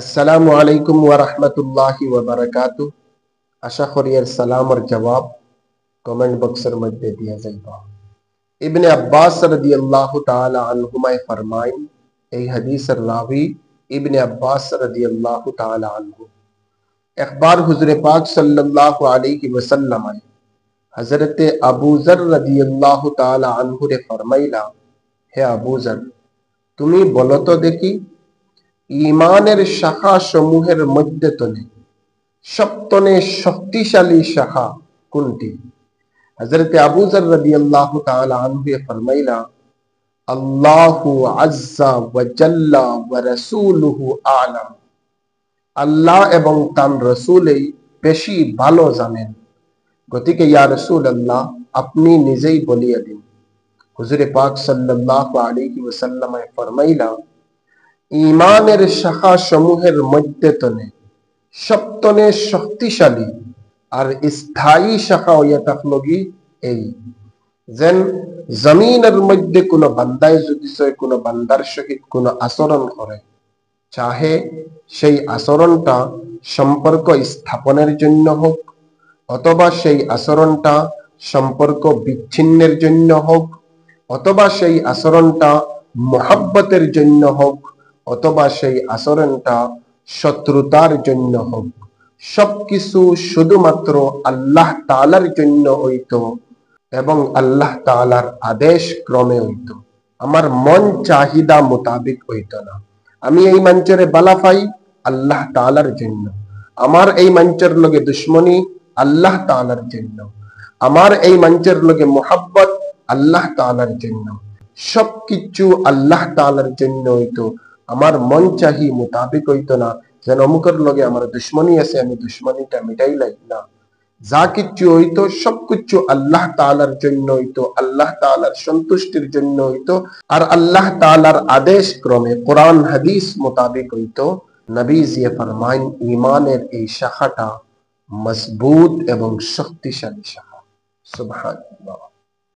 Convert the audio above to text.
আসসালামু আলাইকুম ওয়া রাহমাতুল্লাহি ওয়া বারাকাতুহু। আশা করি এর সালামের জবাব কমেন্ট বক্সের মধ্যে দিয়া যাইবা। ইবনে আব্বাস রাদিয়াল্লাহু তাআলা আনহুমায় ফরমায়, এই হাদিসের রাবি ইবনে আব্বাস রাদিয়াল্লাহু তাআলা আনহু। একবার হুজুরে পাক সাল্লাল্লাহু আলাইহি ওয়াসাল্লাম হযরতে আবু যর রাদিয়াল্লাহু তাআলা আনহু রে ফরমাইলা, হে আবু যর, তুমি বলো তো দেখি, ঈমানের শাখা সমূহের মধ্যে সপ্তনে শক্তিশালী শাখা কোনটি? হযরত আবু যর রাদিয়াল্লাহু তাআলা আনহু ফরমাইলা, আল্লাহু আজ্জা ওয়া জাল্লা ওয়া রাসূলুহু আ'লাম। আল্লাহ এবং তার রাসূলই বেশি ভালো জানেন। গতিকে ইয়া রাসূলুল্লাহ, আপনি নিজেই বলিয়ে দিন। হুজুরে পাক সাল্লাল্লাহু আলাইহি ওয়াসাল্লাম ফরমাইলা, ঈমানের শাখা সমূহের মধ্যে সপ্তনে শক্তিশালী আর স্থায়ী শাখা হইয়া থাকলগি এই, যেন জমিনের মধ্যে কোন বান্দায় যদি কোন বান্দার সহিত কোন আচরণ করে, চাহে সেই আচরণটা সম্পর্ক স্থাপনের জন্য হোক, অথবা সেই আচরণটা সম্পর্ক বিচ্ছিন্নের জন্য হোক, অথবা সেই আচরণটা মহব্বতের জন্য হোক, অথবা সেই আচরণটা শত্রুতার জন্য হোক, সবকিছু শুধুমাত্র আল্লাহ তাআলার জন্য হইতো এবং আল্লাহ তাআলার আদেশ ক্রমে হইতো। আমার মন চাহিদা মোতাবেক হইতো না। আমি এই মঞ্চের বালাফাই আল্লাহ তাআলার জন্য, আমার এই মঞ্চের লগে দুশ্মনী আল্লাহ তাআলার জন্য, আমার এই মঞ্চের লগে মোহাব্বত আল্লাহ তাআলার জন্য, সবকিছু আল্লাহ তাআলার জন্য হইতো। আমার মন চাহি মোতাবেক হইতো না, যেন অমুকের লগে আমার দুশ্মনী আছে, আমি দুশ্মনীটা মিটাইলাই না। যা কিছু হইতো সবকিছু আল্লাহ তাআলার জন্য হইতো, আল্লাহ তাআলার সন্তুষ্টির জন্য হইতো, আর আল্লাহ তাআলার আদেশ ক্রমে কোরআন হাদিস মোতাবেক হইতো। নবীজি ফরমাইন, ঈমানের এই শাখাটা মজবুত এবং শক্তিশালী শাখা। সুবহানাল্লাহ।